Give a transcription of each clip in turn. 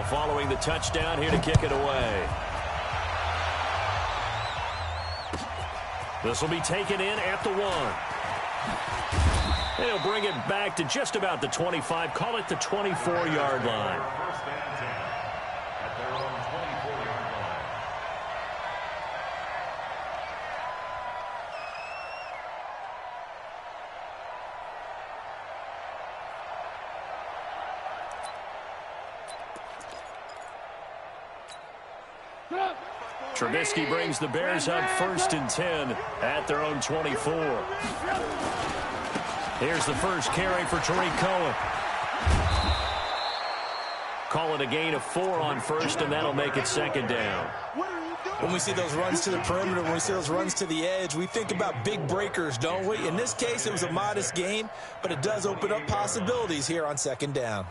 following the touchdown here to kick it away. This will be taken in at the 1. They'll bring it back to just about the 25. Call it the 24-yard line. Trubisky brings the Bears up 1st and 10 at their own 24. Here's the first carry for Tariq Cohen. Call it a gain of 4 on first, and that'll make it 2nd down. When we see those runs to the perimeter, when we see those runs to the edge, we think about big breakers, don't we? In this case, it was a modest gain, but it does open up possibilities here on 2nd down.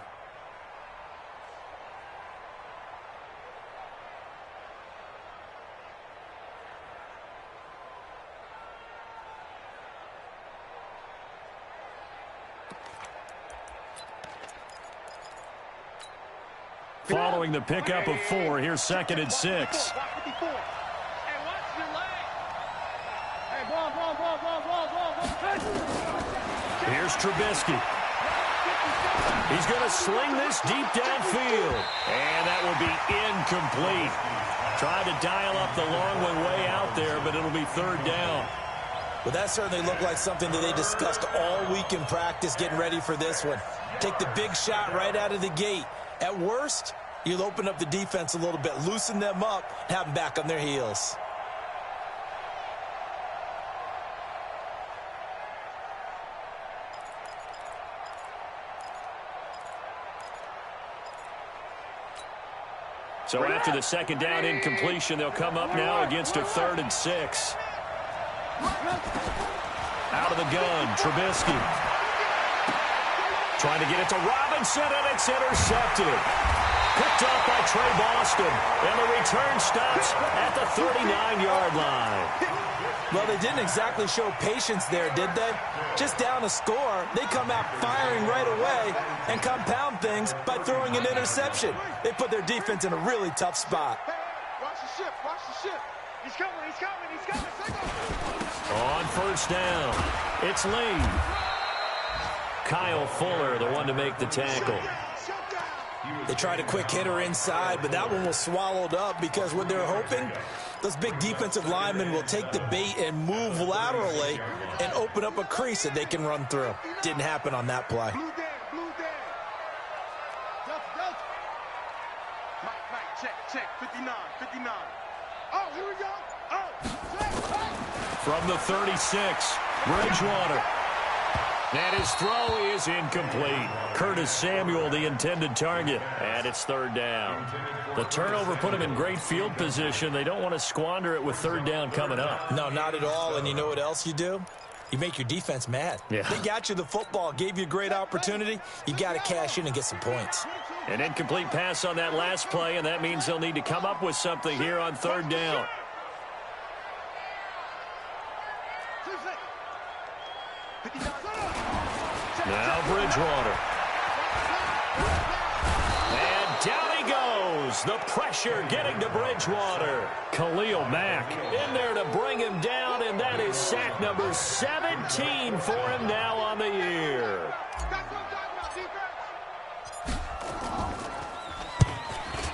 Following the pickup of 4, here's 2nd and 6. Here's Trubisky. He's going to sling this deep downfield. And that will be incomplete. Tried to dial up the long one way out there, but it'll be 3rd down. Well, that certainly looked like something that they discussed all week in practice getting ready for this one. Take the big shot right out of the gate. At worst, you'll open up the defense a little bit, loosen them up, and have them back on their heels. So after the 2nd down incompletion, they'll come up now against a 3rd and 6. Out of the gun, Trubisky. Trying to get it to Robinson, and it's intercepted. Picked off by Trey Boston, and the return stops at the 39-yard line. Well, they didn't exactly show patience there, did they? Just down a score, they come out firing right away and compound things by throwing an interception. They put their defense in a really tough spot. Watch the ship, watch the ship. He's coming, he's coming, he's coming. On 1st down, it's Lee. Kyle Fuller, the one to make the tackle. They tried a quick hitter inside, but that one was swallowed up because what they're hoping, those big defensive linemen will take the bait and move laterally and open up a crease that they can run through. Didn't happen on that play. Blue down, blue down. Delta. Mike, check, 59. Oh, here we go. Oh, check. From the 36, Bridgewater. And his throw is incomplete. Curtis Samuel, the intended target. And it's 3rd down. The turnover put him in great field position. They don't want to squander it with 3rd down coming up. No, not at all. And you know what else you do? You make your defense mad. Yeah. They got you the football, gave you a great opportunity. You got to cash in and get some points. An incomplete pass on that last play, and that means they'll need to come up with something here on 3rd down. Now Bridgewater. And down he goes. The pressure getting to Bridgewater. Khalil Mack in there to bring him down, and that is sack number 17 for him now on the year.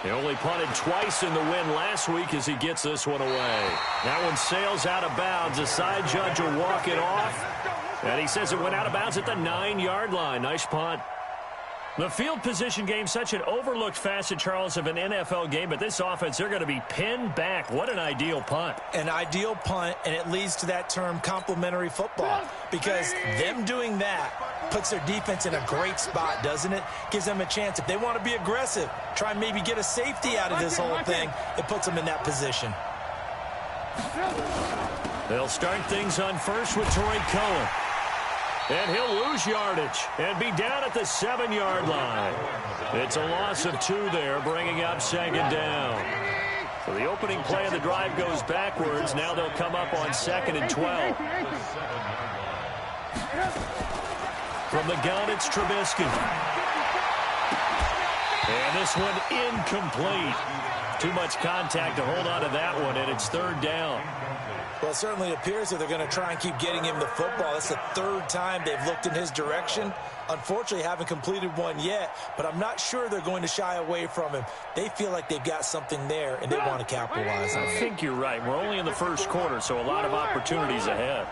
He only punted twice in the win last week as he gets this one away. That one sails out of bounds. The side judge will walk it off. And he says it went out of bounds at the 9-yard line. Nice punt. The field position game, such an overlooked facet, Charles, of an NFL game. But this offense, they're going to be pinned back. What an ideal punt. An ideal punt, and it leads to that term complementary football. Because them doing that puts their defense in a great spot, doesn't it? Gives them a chance. If they want to be aggressive, try and maybe get a safety out of this whole thing, it puts them in that position. They'll start things on first with Tariq Cohen. And he'll lose yardage and be down at the 7-yard line. It's a loss of 2 there, bringing up 2nd down. So the opening play of the drive goes backwards. Now they'll come up on 2nd and 12. From the gun, it's Trubisky. And this one incomplete. Too much contact to hold on to that one, and it's third down. Well, it certainly appears that they're going to try and keep getting him the football. That's the third time they've looked in his direction. Unfortunately, haven't completed one yet, but I'm not sure they're going to shy away from him. They feel like they've got something there, and they want to capitalize on it. I think you're right. We're only in the first quarter, so a lot of opportunities ahead.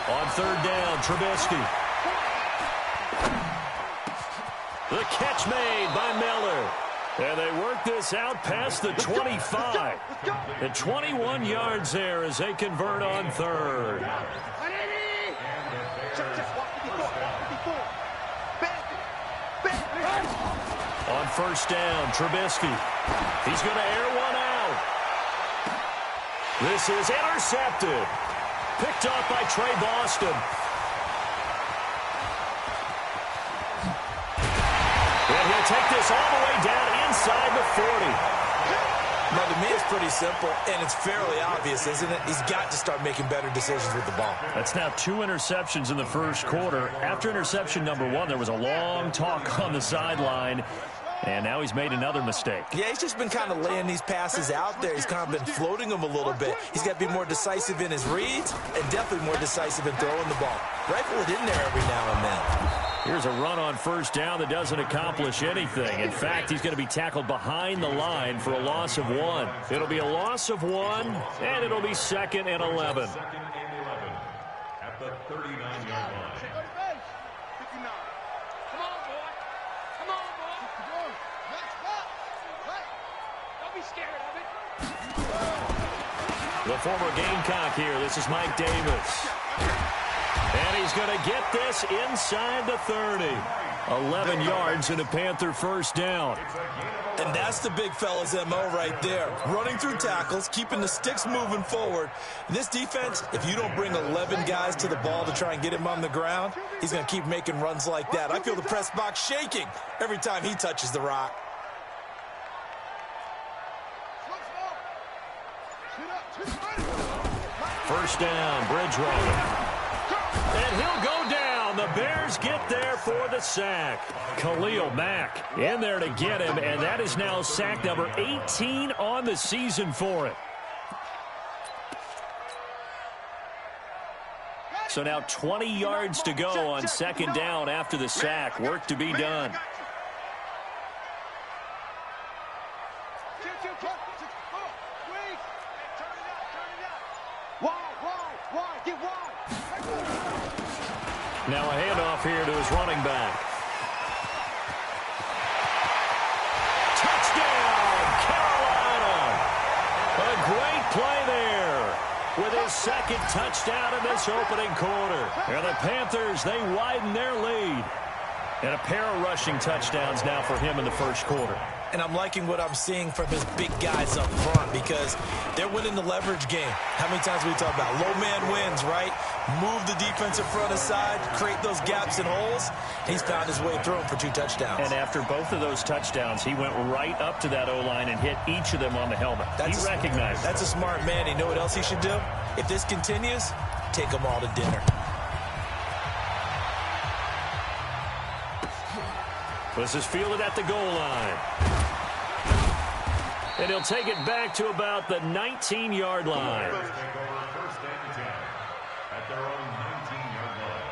On third down, Trubisky. The catch made by Miller. And they work this out past the 25. And 21 yards there as they convert on third. On first down, Trubisky. He's going to air one out. This is intercepted. Picked off by Trey Boston. And he'll take this all the way down inside the 40. Now, to me, it's pretty simple, and it's fairly obvious, isn't it? He's got to start making better decisions with the ball. That's now 2 interceptions in the first quarter. After interception number 1, there was a long talk on the sideline. And now he's made another mistake. Yeah, he's just been kind of laying these passes out there. He's kind of been floating them a little bit. He's got to be more decisive in his reads and definitely more decisive in throwing the ball. Rifle it in there every now and then. Here's a run on first down that doesn't accomplish anything. In fact, he's going to be tackled behind the line for a loss of 1. It'll be a loss of 1, and it'll be 2nd and 11. At the 39-yard line. The former Gamecock here. This is Mike Davis. And he's going to get this inside the 30. 11 yards and a Panther first down. And that's the big fella's MO right there. Running through tackles, keeping the sticks moving forward. In this defense, if you don't bring 11 guys to the ball to try and get him on the ground, he's going to keep making runs like that. I feel the press box shaking every time he touches the rock. First down, Bridgewater. And he'll go down. The Bears get there for the sack. Khalil Mack in there to get him, and that is now sack number 18 on the season for him. So now 20 yards to go on second down after the sack. Work to be done. Now a handoff here to his running back. Touchdown, Carolina! A great play there with his second touchdown in this opening quarter. And the Panthers, they widen their lead. And a pair of rushing touchdowns now for him in the first quarter. And I'm liking what I'm seeing from his big guys up front because they're winning the leverage game. How many times we talk about low man wins, right? Move the defensive front aside, create those gaps and holes. He's found his way through them for 2 touchdowns. And after both of those touchdowns, he went right up to that O-line and hit each of them on the helmet. He recognized it. That's a smart man. You know what else he should do? If this continues, take them all to dinner. This is fielded at the goal line. And he'll take it back to about the 19-yard line. First and 10 at their own 19-yard line.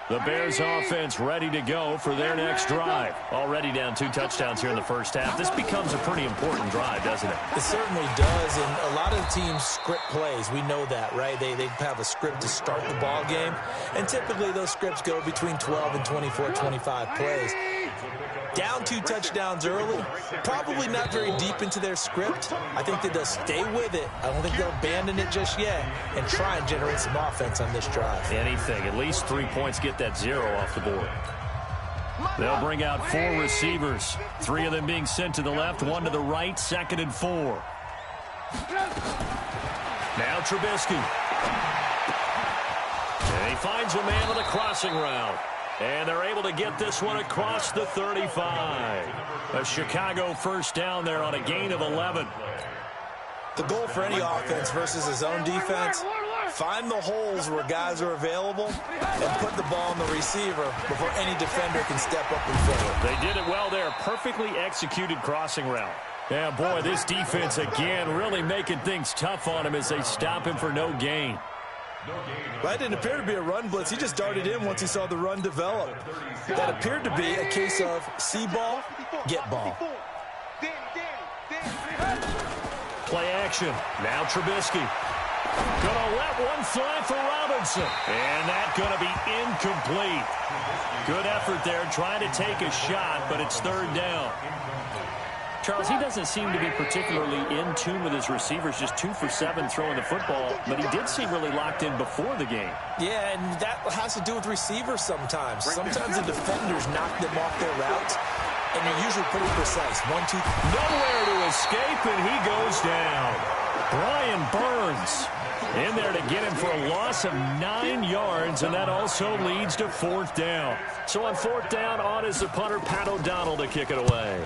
The Bears offense ready to go for their next drive. Already down 2 touchdowns here in the first half. This becomes a pretty important drive, doesn't it? It certainly does, and a lot of teams script plays. We know that, right? They have a script to start the ball game, and typically those scripts go between 12 and 24, 25 plays. Down 2 touchdowns early, probably not very deep into their script. I think that they'll stay with it. I don't think they'll abandon it just yet and try and generate some offense on this drive. Anything. At least 3 points, get that 0 off the board. They'll bring out 4 receivers, 3 of them being sent to the left, 1 to the right, 2nd and 4. Now Trubisky. And he finds a man on the crossing route. And they're able to get this one across the 35. A Chicago first down there on a gain of 11. The goal for any offense versus his own defense, find the holes where guys are available and put the ball on the receiver before any defender can step up and fill it. They did it well there. Perfectly executed crossing route. Yeah, boy, this defense again really making things tough on him as they stop him for no gain. That didn't appear to be a run blitz. He just darted in once he saw the run develop. That appeared to be a case of see ball, get ball. Play action. Now Trubisky. Gonna let one fly for Robinson. And that's gonna be incomplete. Good effort there trying to take a shot, but it's third down. Charles, he doesn't seem to be particularly in tune with his receivers, just 2 for 7 throwing the football, but he did seem really locked in before the game. Yeah, and that has to do with receivers sometimes. Sometimes the defenders knock them off their routes, and they're usually pretty precise. 1, 2, 3. Nowhere to escape, and he goes down. Brian Burns in there to get him for a loss of 9 yards, and that also leads to fourth down. So on fourth down, on is the punter, Pat O'Donnell, to kick it away.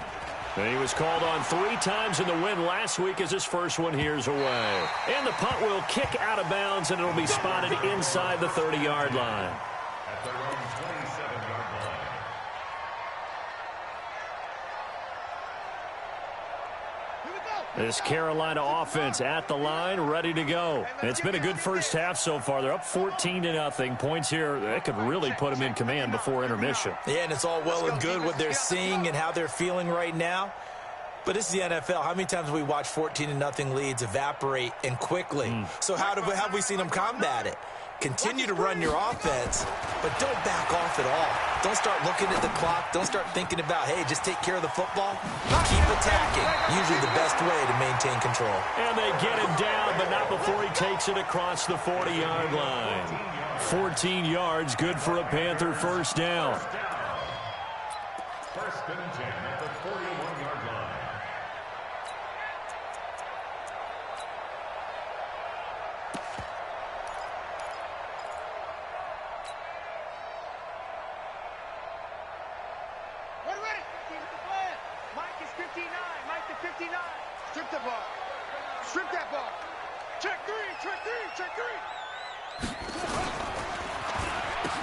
And he was called on 3 times in the win last week as his first one here's away. And the punt will kick out of bounds, and it'll be spotted inside the 30-yard line. At their own 27-yard line. This Carolina offense at the line, ready to go. It's been a good first half so far. They're up 14-0. Points here, that could really put them in command before intermission. Yeah, and it's all well and good what they're seeing and how they're feeling right now. But this is the NFL. How many times have we watched 14-0 leads evaporate and quickly? So how have we seen them combat it? Continue to run your offense, but don't back off at all. Don't start looking at the clock. Don't start thinking about, hey, just take care of the football. Keep attacking. Usually the best way to maintain control. And they get him down, but not before he takes it across the 40-yard line. 14 yards, good for a Panther first down. First and 10 at the 41-yard line. Strip the ball. Strip that ball. Check three, check three, check three.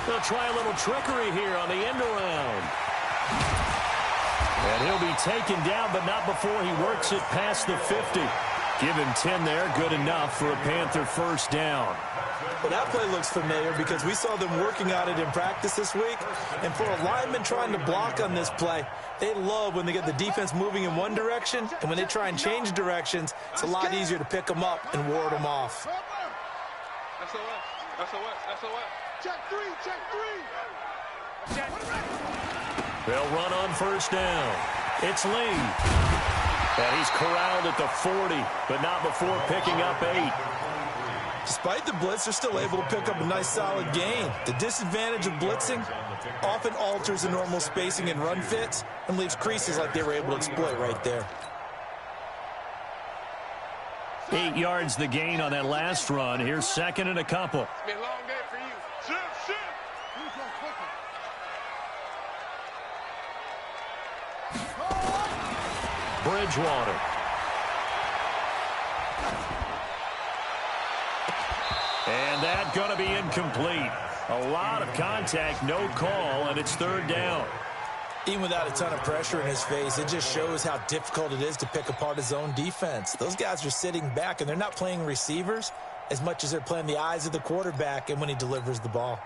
They'll try a little trickery here on the end around. And he'll be taken down, but not before he works it past the 50. Give him 10 there, good enough for a Panther first down. Well, that play looks familiar because we saw them working on it in practice this week. And for a lineman trying to block on this play, they love when they get the defense moving in one direction. And when they try and change directions, it's a lot easier to pick them up and ward them off. SOS. Check three, check three. They'll run on first down. It's Lee. And he's corralled at the 40, but not before picking up 8. Despite the blitz, they're still able to pick up a nice solid gain. The disadvantage of blitzing often alters the normal spacing and run fits and leaves creases like they were able to exploit right there. 8 yards the gain on that last run. Here's second and a couple. It's been a long day for you. Shift. Bridgewater. And that's going to be incomplete. A lot of contact, no call, and it's third down. Even without a ton of pressure in his face, it just shows how difficult it is to pick apart his own defense. Those guys are sitting back, and they're not playing receivers as much as they're playing the eyes of the quarterback and when he delivers the ball.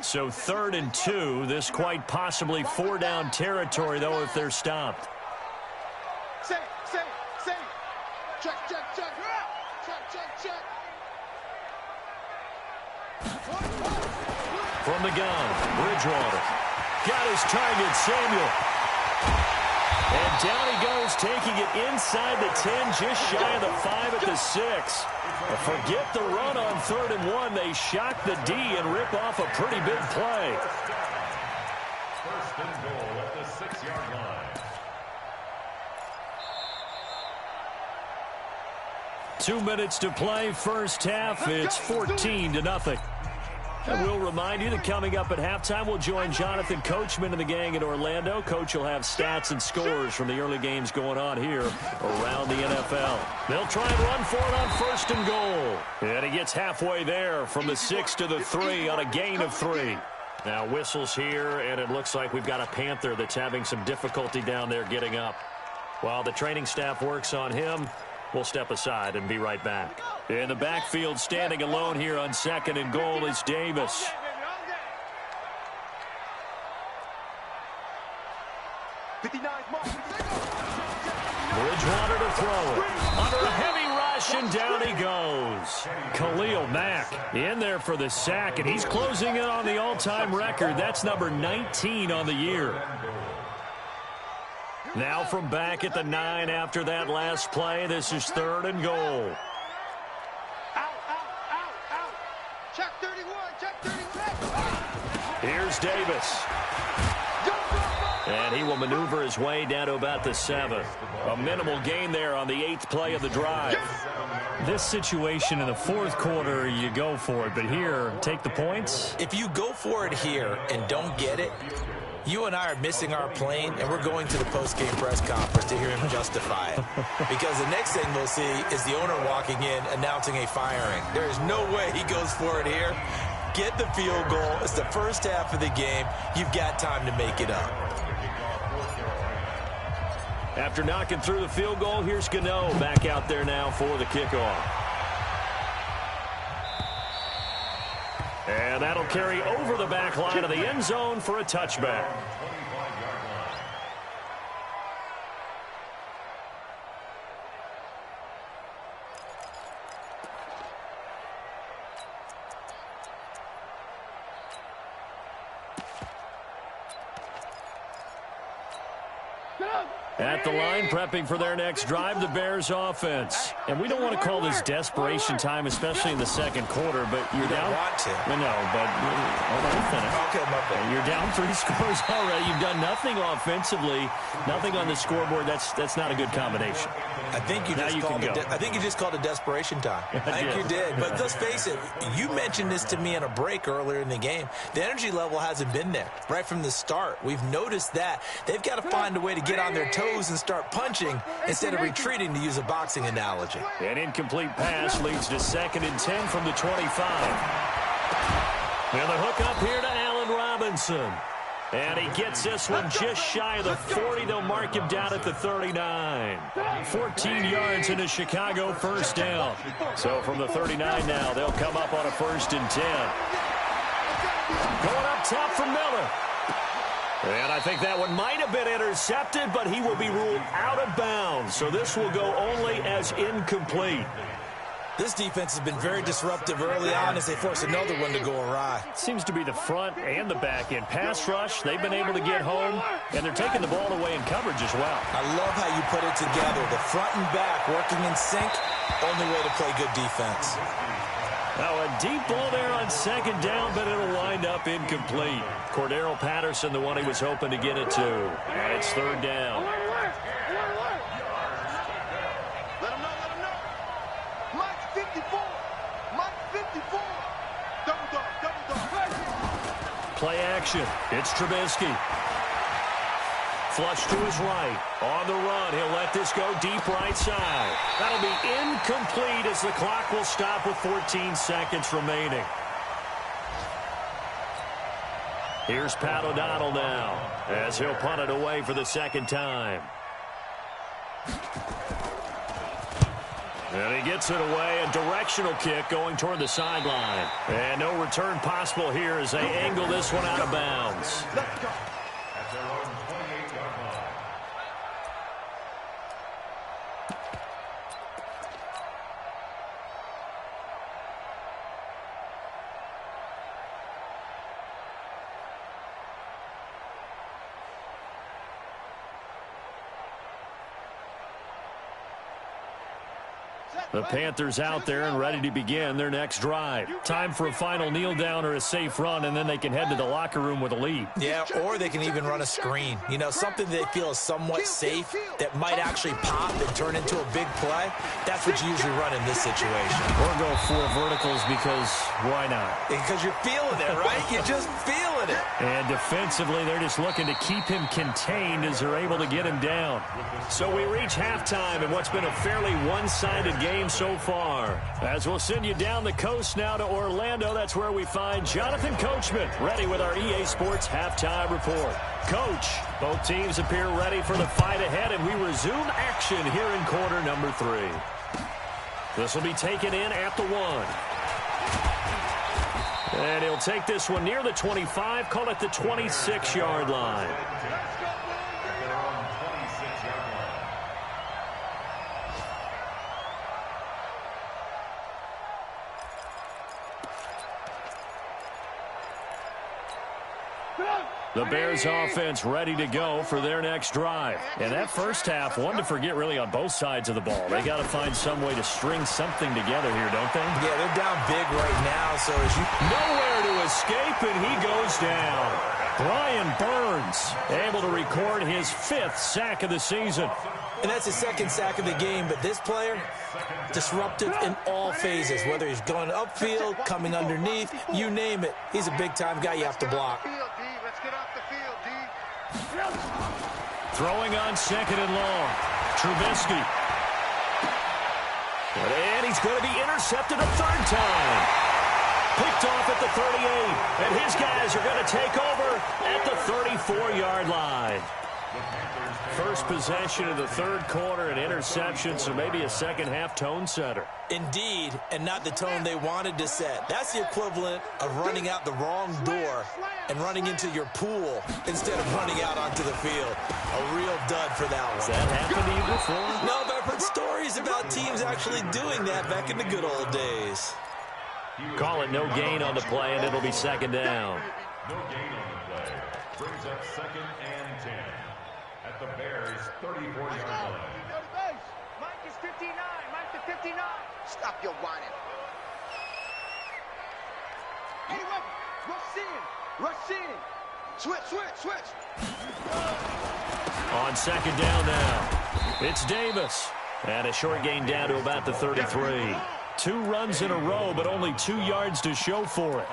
So 3rd and 2. This quite possibly 4-down territory, though, if they're stopped. Say. Check. From the gun, Bridgewater. Got his target, Samuel. And down he goes, taking it inside the 10, just shy of the 5 at the 6. Forget the run on 3rd and 1. They shock the D and rip off a pretty big play. First and goal at the 6-yard line. 2 minutes to play first half. It's 14-0. And we'll remind you that coming up at halftime, we'll join Jonathan Coachman and the gang in Orlando. Coach will have stats and scores from the early games going on here around the NFL. They'll try and run for it on 1st and goal. And he gets halfway there from the 6 to the 3 on a gain of 3. Now whistles here, and it looks like we've got a Panther that's having some difficulty down there getting up. While the training staff works on him, we'll step aside and be right back. In the backfield, standing alone here on 2nd and goal is Davis. Bridgewater to throw it. Under a heavy rush, and down he goes. Khalil Mack in there for the sack, and he's closing in on the all-time record. That's number 19 on the year. Now from back at the 9 after that last play, this is 3rd and goal. Check 31, check 31. Here's Davis. And he will maneuver his way down to about the 7th. A minimal gain there on the 8th play of the drive. This situation in the 4th quarter, you go for it. But here, take the points. If you go for it here and don't get it, you and I are missing our plane, and we're going to the post-game press conference to hear him justify it. Because the next thing we'll see is the owner walking in, announcing a firing. There is no way he goes for it here. Get the field goal. It's the first half of the game. You've got time to make it up. After knocking through the field goal, here's Gano back out there now for the kickoff. And that'll carry over the back line of the end zone for a touchback. At the line, prepping for their next drive, the Bears offense. And we don't want to call this desperation time, especially in the 2nd quarter, but you're down. Want to. Well, no, but hold on, finish. Okay, my bad. You're down 3 scores already. You've done nothing offensively, nothing on the scoreboard. That's not a good combination. I think you just called it desperation time. I think you did. But let's face it, you mentioned this to me in a break earlier in the game. The energy level hasn't been there right from the start. We've noticed that. They've got to find a way to get on their toes and start punching instead of retreating, to use a boxing analogy. An incomplete pass leads to 2nd and 10 from the 25. And the hook up here to Allen Robinson. And he gets this one just shy of the 40. They'll mark him down at the 39. 14 yards into Chicago, first down. So from the 39 now, they'll come up on a 1st and 10. Going up top for Miller. And I think that one might have been intercepted, but he will be ruled out of bounds. So this will go only as incomplete. This defense has been very disruptive early on as they force another one to go awry. Seems to be the front and the back end. Pass rush, they've been able to get home, and they're taking the ball away in coverage as well. I love how you put it together. The front and back working in sync, only way to play good defense. Now a deep ball there on 2nd down, but it'll wind up incomplete. Cordero Patterson, the one he was hoping to get it to. And it's 3rd down. Let him know. Mike 54. Mike 54. Double dog. Play action. It's Trubisky. Flush to his right. On the run. He'll let this go deep right side. That'll be incomplete as the clock will stop with 14 seconds remaining. Here's Pat O'Donnell now as he'll punt it away for the 2nd time. And he gets it away. A directional kick going toward the sideline. And no return possible here as they angle this one out of bounds. Let's go. At their own 28-yard line. The Panthers out there and ready to begin their next drive. Time for a final kneel down or a safe run, and then they can head to the locker room with a lead. Yeah, or they can even run a screen. You know, something they feel is somewhat safe that might actually pop and turn into a big play. That's what you usually run in this situation. Or go 4 verticals because why not? Because you're feeling it, right? You're just feeling it. And defensively, they're just looking to keep him contained as they're able to get him down. So we reach halftime in what's been a fairly one-sided game so far. As we'll send you down the coast now to Orlando, that's where we find Jonathan Coachman ready with our EA Sports halftime report. Coach, both teams appear ready for the fight ahead, and we resume action here in quarter number 3. This will be taken in at the 1. And he'll take this one near the 25, call it the 26-yard line. The Bears offense ready to go for their next drive. And that first half, one to forget really on both sides of the ball. They got to find some way to string something together here, don't they? Yeah, they're down big right now, so as you... Nowhere to escape, and he goes down. Brian Burns able to record his 5th sack of the season. And that's his 2nd sack of the game, but this player, disruptive in all phases, whether he's going upfield, coming underneath, you name it. He's a big-time guy you have to block. Throwing on 2nd and long. Trubisky. And he's going to be intercepted a 3rd time. Picked off at the 38. And his guys are going to take over at the 34-yard line. First possession of the 3rd quarter, an interception, so maybe a second-half tone setter. Indeed, and not the tone they wanted to set. That's the equivalent of running out the wrong door and running into your pool instead of running out onto the field. A real dud for that one. Has that happened to you before? No, but I've heard stories about teams actually doing that back in the good old days. Call it no gain on the play, and it'll be 2nd down. No gain on the play. Brings up 2nd and 10 at the Bears' 34-yard line. Mike is 59. Mike to 59. Stop your whining. Hey, rush in. Rush in. Switch. On 2nd down now, it's Davis. And a short gain down to about the 33. 2 runs in a row, but only 2 yards to show for it.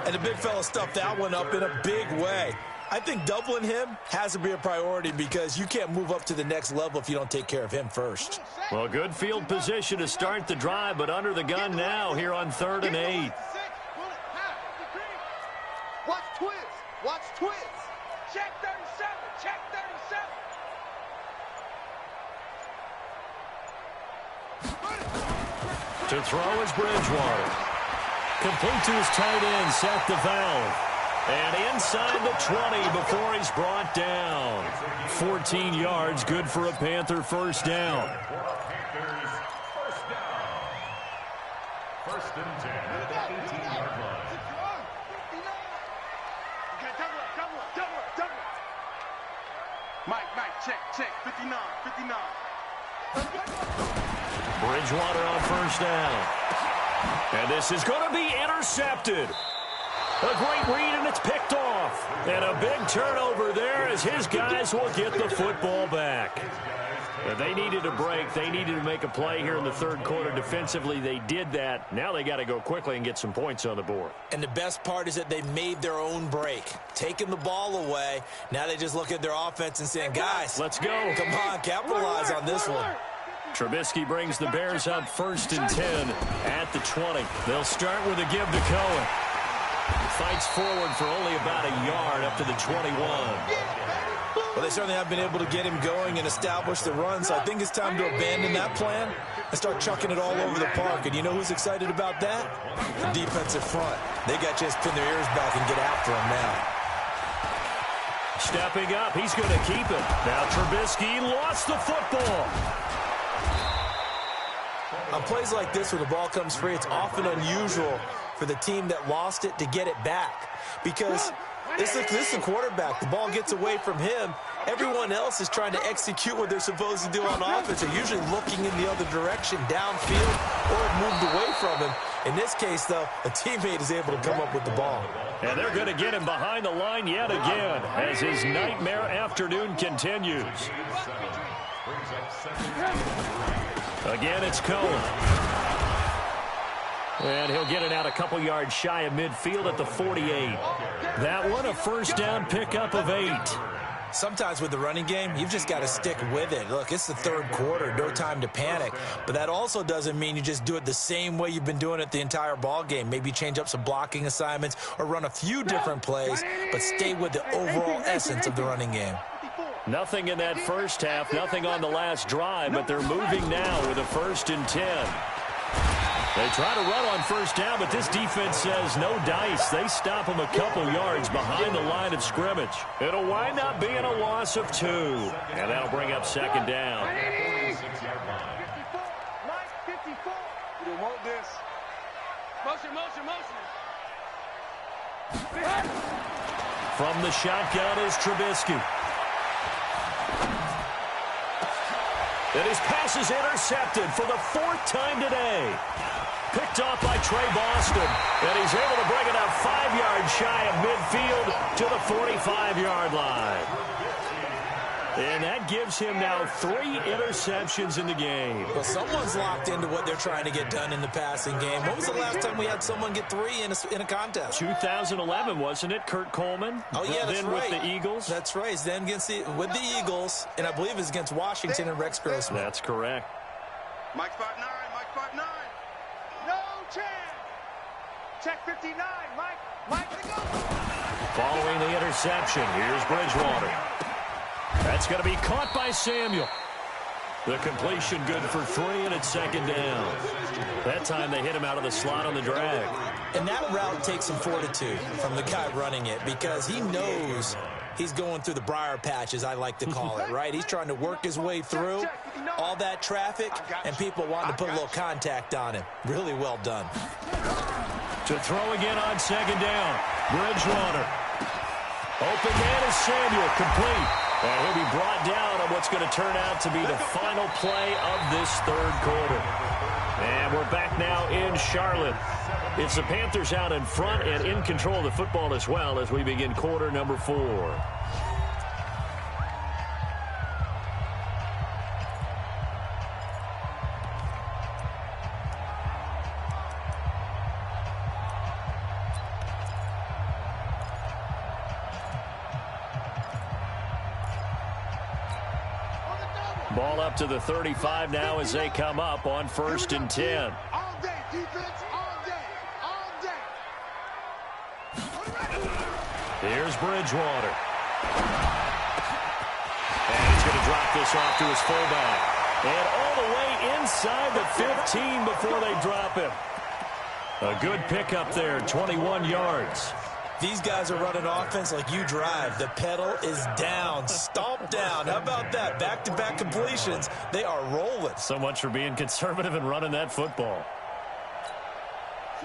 And the big fella stuffed that one up in a big way. I think doubling him has to be a priority because you can't move up to the next level if you don't take care of him first. Well, good field position to start the drive, but under the gun now here on 3rd and 8. Watch twist. Check 37. Check 37. To throw is Bridgewater. Complete to his tight end, Seth the Valve. And inside the 20 before he's brought down. 14 yards, good for a Panther first down. Panthers first down. 1st and 10 at the 18-yard line. Okay, double up. Mike, check. 59. Bridgewater on first down. And this is going to be intercepted. A great read, and it's picked off. And a big turnover there as his guys will get the football back. They needed a break. They needed to make a play here in the 3rd quarter. Defensively, they did that. Now they got to go quickly and get some points on the board. And the best part is that they made their own break, taking the ball away. Now they just look at their offense and saying, guys, let's go. Come on, capitalize on this one. Trubisky brings the Bears up 1st and 10 at the 20. They'll start with a give to Cohen. Fights forward for only about a yard up to the 21. Well, they certainly have been able to get him going and establish the run, so I think it's time to abandon that plan and start chucking it all over the park. And you know who's excited about that? The defensive front. They got to just pin their ears back and get after him now. Stepping up, he's going to keep it. Now Trubisky lost the football. On plays like this where the ball comes free, it's often unusual for the team that lost it to get it back because this is the quarterback. The ball gets away from him, Everyone else is trying to execute what they're supposed to do on offense. They're usually looking in the other direction, downfield, or moved away from him. In this case, though, a teammate is able to come up with the ball. And they're going to get him behind the line yet again as his nightmare afternoon continues. Again, it's Cohen. And he'll get it out a couple yards shy of midfield at the 48. That one, a first down pickup of 8. Sometimes with the running game, you've just got to stick with it. Look, it's the third quarter, no time to panic. But that also doesn't mean you just do it the same way you've been doing it the entire ball game. Maybe change up some blocking assignments or run a few different plays, but stay with the overall essence of the running game. Nothing in that first half, nothing on the last drive, but they're moving now with a 1st and 10. They try to run on first down, but this defense says no dice. They stop them a couple yards behind the line of scrimmage. It'll wind up being a loss of 2, and that'll bring up 2nd down. Mike, 54. You don't want this. Motion, motion, motion. From the shotgun is Trubisky. And his pass is intercepted for the 4th time today. Picked off by Trey Boston. And he's able to bring it up 5 yards shy of midfield to the 45-yard line. And that gives him now 3 interceptions in the game. Well, someone's locked into what they're trying to get done in the passing game. When was the last time we had someone get 3 in a contest? 2011, wasn't it? Kurt Coleman? Oh, yeah, that's then right. with the Eagles? That's right. He's then with the Eagles, and I believe it's against Washington and Rex Grossman. That's correct. Mike 5'9", Mike 5'9". No chance. Check 59, Mike, they go. Following the interception, here's Bridgewater. That's going to be caught by Samuel. The completion good for 3, and it's 2nd down. That time they hit him out of the slot on the drag. And that route takes some fortitude from the guy running it because he knows he's going through the briar patch, as I like to call it, right? He's trying to work his way through all that traffic, and people wanting to put a little contact on him. Really well done. To throw again on 2nd down. Bridgewater. Open man is Samuel, complete. And he'll be brought down on what's going to turn out to be the final play of this 3rd quarter. And we're back now in Charlotte. It's the Panthers out in front and in control of the football as well as we begin quarter number 4. Ball up to the 35 now as they come up on 1st and 10. All day, defense, all day, all day. Here's Bridgewater. And he's going to drop this off to his fullback. And all the way inside the 15 before they drop him. A good pickup there, 21 yards. These guys are running offense like you drive. The pedal is down, stomp down. How about that? Back-to-back completions. They are rolling. So much for being conservative and running that football.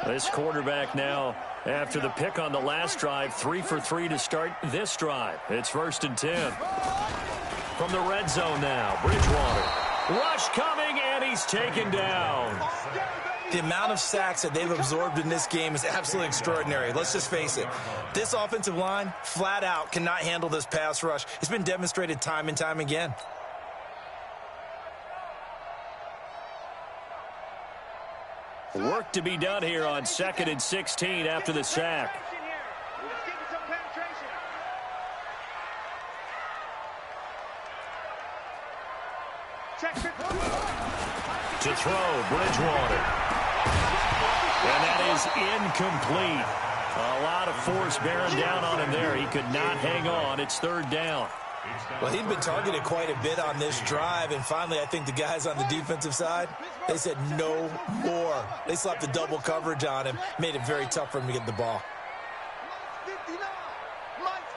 This quarterback now, after the pick on the last drive, 3 for 3 to start this drive. It's 1st and 10. From the red zone now, Bridgewater. Rush coming, and he's taken down. The amount of sacks that they've absorbed in this game is absolutely extraordinary. Let's just face it. This offensive line, flat out, cannot handle this pass rush. It's been demonstrated time and time again. Work to be done here on 2nd and 16 after the sack. To throw, Bridgewater. And that is incomplete. A lot of force bearing down on him there. He could not hang on. It's 3rd down. Well, he'd been targeted quite a bit on this drive, and finally I think the guys on the defensive side, they said no more. They slapped the double coverage on him, made it very tough for him to get the ball.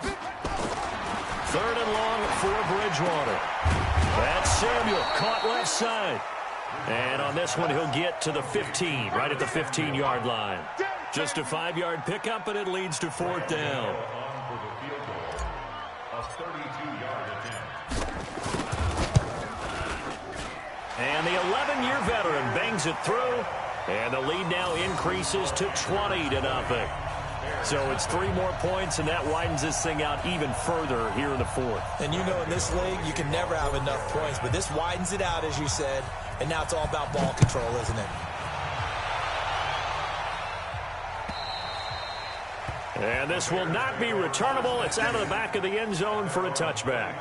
3rd and long for Bridgewater. That's Samuel, caught left side. And on this one, he'll get to the 15, right at the 15-yard line. Just a 5-yard pickup, but it leads to 4th down. A 32-yard attempt. And the 11-year veteran bangs it through. And the lead now increases to 20-0. So it's 3 more points, and that widens this thing out even further here in the fourth. And you know in this league, you can never have enough points. But this widens it out, as you said. And now it's all about ball control, isn't it? And this will not be returnable. It's out of the back of the end zone for a touchback.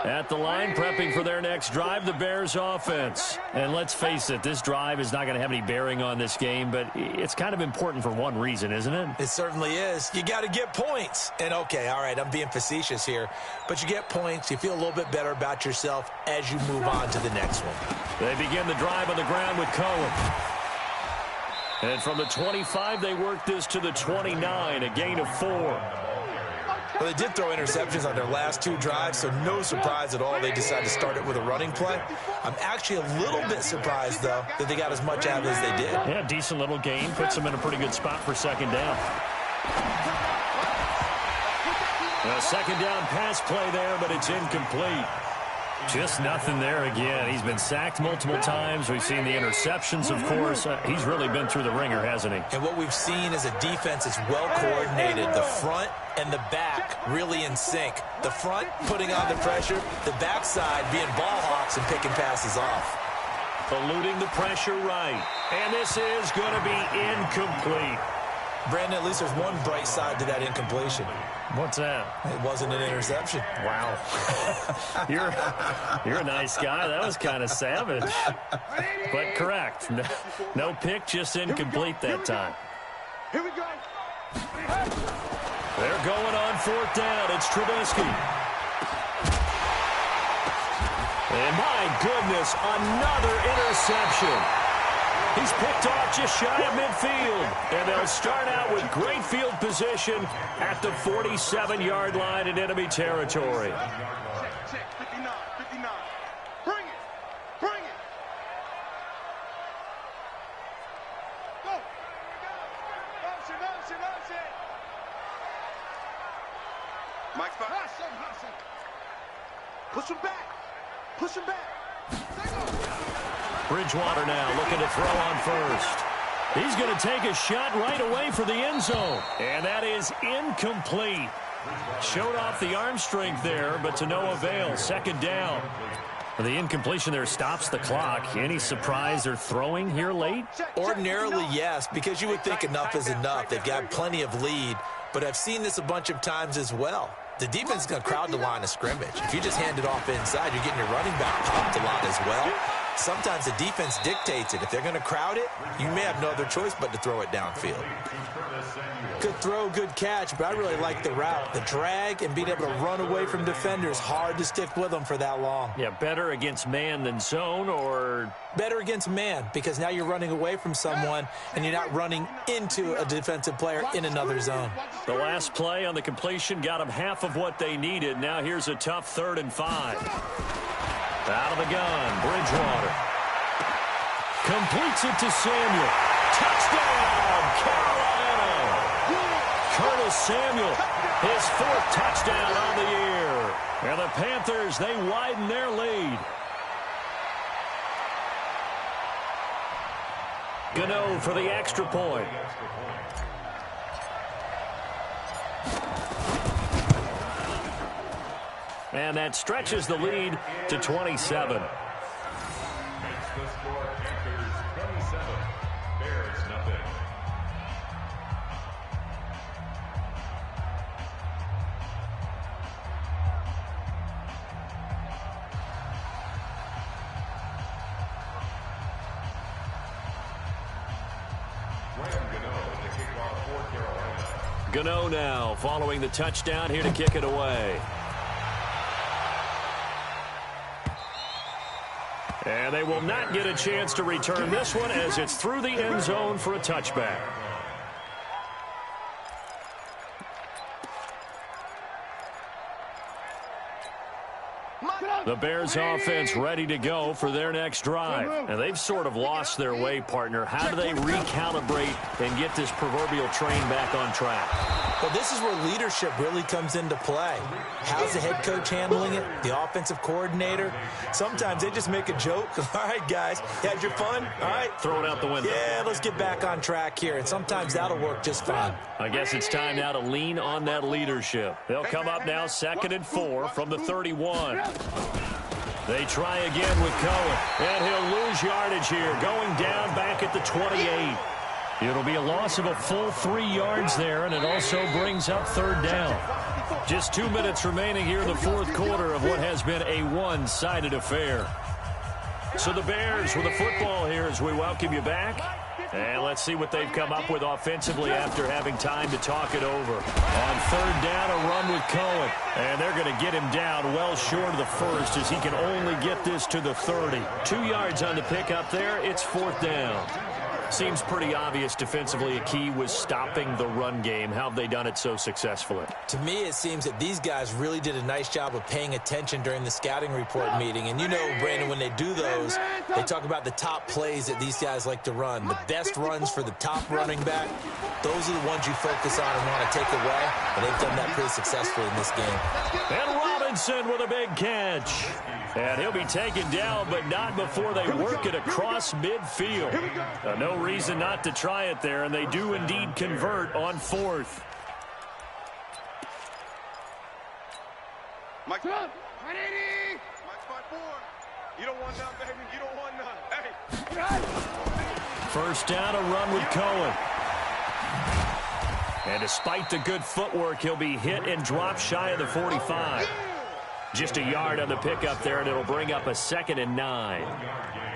At the line, prepping for their next drive, the Bears offense. And let's face it, this drive is not going to have any bearing on this game, but it's kind of important for one reason, isn't it? It certainly is. You got to get points. And, okay, all right, I'm being facetious here. But you get points, you feel a little bit better about yourself as you move on to the next one. They begin the drive on the ground with Cohen. And from the 25, they work this to the 29, a gain of 4. Well, they did throw interceptions on their last 2 drives, so no surprise at all they decided to start it with a running play. I'm actually a little bit surprised, though, that they got as much out of it as they did. Yeah, decent little gain. Puts them in a pretty good spot for second down. A second down pass play there, but it's incomplete. Just nothing there again. He's been sacked multiple times. We've seen the interceptions, of course. He's really been through the ringer, hasn't he? And what we've seen is a defense that's well coordinated. The front and the back really in sync. The front putting on the pressure, the backside being ball hawks and picking passes off. Eluding the pressure right. And this is going to be incomplete. Brandon, at least there's one bright side to that incompletion. What's that? It wasn't an interception. Wow. You're a nice guy. That was kind of savage. But correct. No pick, just incomplete that time. Here we go. They're going on 4th down. It's Trubisky. And my goodness, another interception. He's picked off just shy of midfield. And they'll start out with great field position at the 47-yard line in enemy territory. Check, 59, 59. Bring it. Bring it. Go. Motion, motion, motion. Mike's back. Push him back. Push him back. Bridgewater now looking to throw on first. He's going to take a shot right away for the end zone. And that is incomplete. Showed off the arm strength there, but to no avail. Second down. The incompletion there stops the clock. Any surprise they're throwing here late? Ordinarily, yes, because you would think enough is enough. They've got plenty of lead, but I've seen this a bunch of times as well. The defense is going to crowd the line of scrimmage. If you just hand it off inside, you're getting your running back popped a lot as well. Sometimes the defense dictates it. If they're going to crowd it, you may have no other choice but to throw it downfield. Good throw, good catch, but I really like the route. The drag and being able to run away from defenders, hard to stick with them for that long. Yeah, better against man than zone, or? Better against man, because now you're running away from someone and you're not running into a defensive player in another zone. The last play on the completion got them half of what they needed. Now here's a tough 3rd and 5. Out of the gun, Bridgewater. Completes it to Samuel. Touchdown, Carolina! Curtis Samuel, his 4th touchdown on the year. And the Panthers, they widen their lead. Gano for the extra point. And that stretches the lead to 27. Makes the score Panthers 27, Bears nothing. Gano now following the touchdown here to kick it away. And they will not get a chance to return this one as it's through the end zone for a touchback. The Bears offense ready to go for their next drive. And they've sort of lost their way, partner. How do they recalibrate and get this proverbial train back on track? Well, this is where leadership really comes into play. How's the head coach handling it? The offensive coordinator? Sometimes they just make a joke. All right, guys, had your fun? All right. Throw it out the window. Yeah, let's get back on track here. And sometimes that'll work just fine. I guess it's time now to lean on that leadership. They'll come up now 2nd and 4 from the 31. They try again with Cohen, and he'll lose yardage here, going down back at the 28. It'll be a loss of a full 3 yards there, and it also brings up 3rd down. Just 2 minutes remaining here in the 4th quarter of what has been a one-sided affair. So the Bears with the football here as we welcome you back. And let's see what they've come up with offensively after having time to talk it over. On 3rd down, a run with Cohen. And they're going to get him down well short of the first as he can only get this to the 30. 2 yards on the pickup there. It's 4th down. Seems pretty obvious defensively a key was stopping the run game. How have they done it so successfully? To me, it seems that these guys really did a nice job of paying attention during the scouting report meeting. And you know, Brandon, when they do those, they talk about the top plays that these guys like to run. The best runs for the top running back, those are the ones you focus on and want to take away. And they've done that pretty successfully in this game. And Robinson with a big catch. And he'll be taken down, but not before they work it across midfield. No reason not to try it there, and they do indeed convert on 4th. Mike, 180. Mike 5-4. You don't want none, baby. You don't want none. Hey. 1st down, a run with Cohen. And despite the good footwork, he'll be hit and drop shy of the 45. Just a yard on the pickup there, and it'll bring up a 2nd and 9.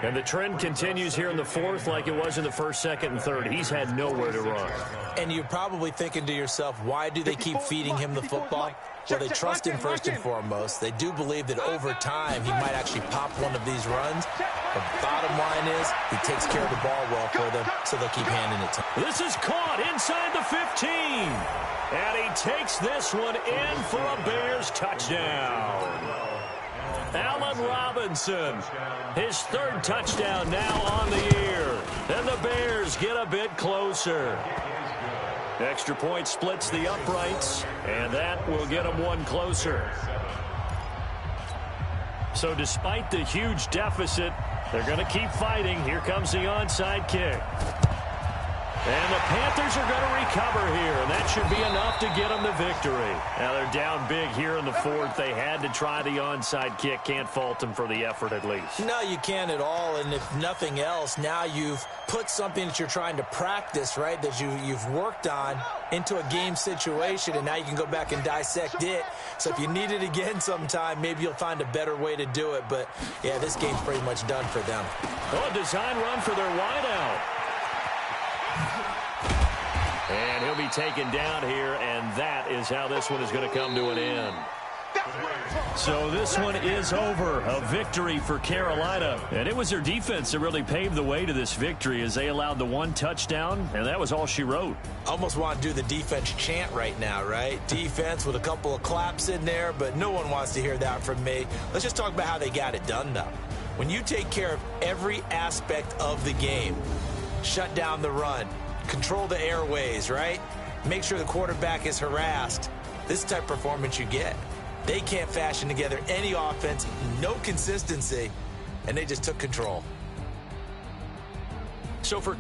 And the trend continues here in the 4th like it was in the 1st, 2nd, and 3rd. He's had nowhere to run. And you're probably thinking to yourself, why do they keep feeding him the football? Well, they trust him first and foremost. They do believe that over time he might actually pop one of these runs. The bottom line is he takes care of the ball well for them, so they'll keep handing it to him. This is caught inside the 15. And he takes this one in for a Bears touchdown. Allen Robinson, his 3rd touchdown now on the year. And the Bears get a bit closer. Extra point splits the uprights, and that will get them one closer. So despite the huge deficit, they're going to keep fighting. Here comes the onside kick. And the Panthers are going to recover here, and that should be enough to get them the victory. Now they're down big here in the 4th. They had to try the onside kick. Can't fault them for the effort at least. No, you can't at all, and if nothing else, now you've put something that you're trying to practice, right, that you've worked on into a game situation, and now you can go back and dissect it. So if you need it again sometime, maybe you'll find a better way to do it. But, yeah, this game's pretty much done for them. Oh, a design run for their wideout. And he'll be taken down here, and that is how this one is going to come to an end. So this one is over. A victory for Carolina. And it was their defense that really paved the way to this victory as they allowed the 1 touchdown, and that was all she wrote. Almost want to do the defense chant right now, right? Defense with a couple of claps in there, but no one wants to hear that from me. Let's just talk about how they got it done, though. When you take care of every aspect of the game, shut down the run, control the airways, right? Make sure the quarterback is harassed. This type of performance you get. They can't fashion together any offense, no consistency, and they just took control. So for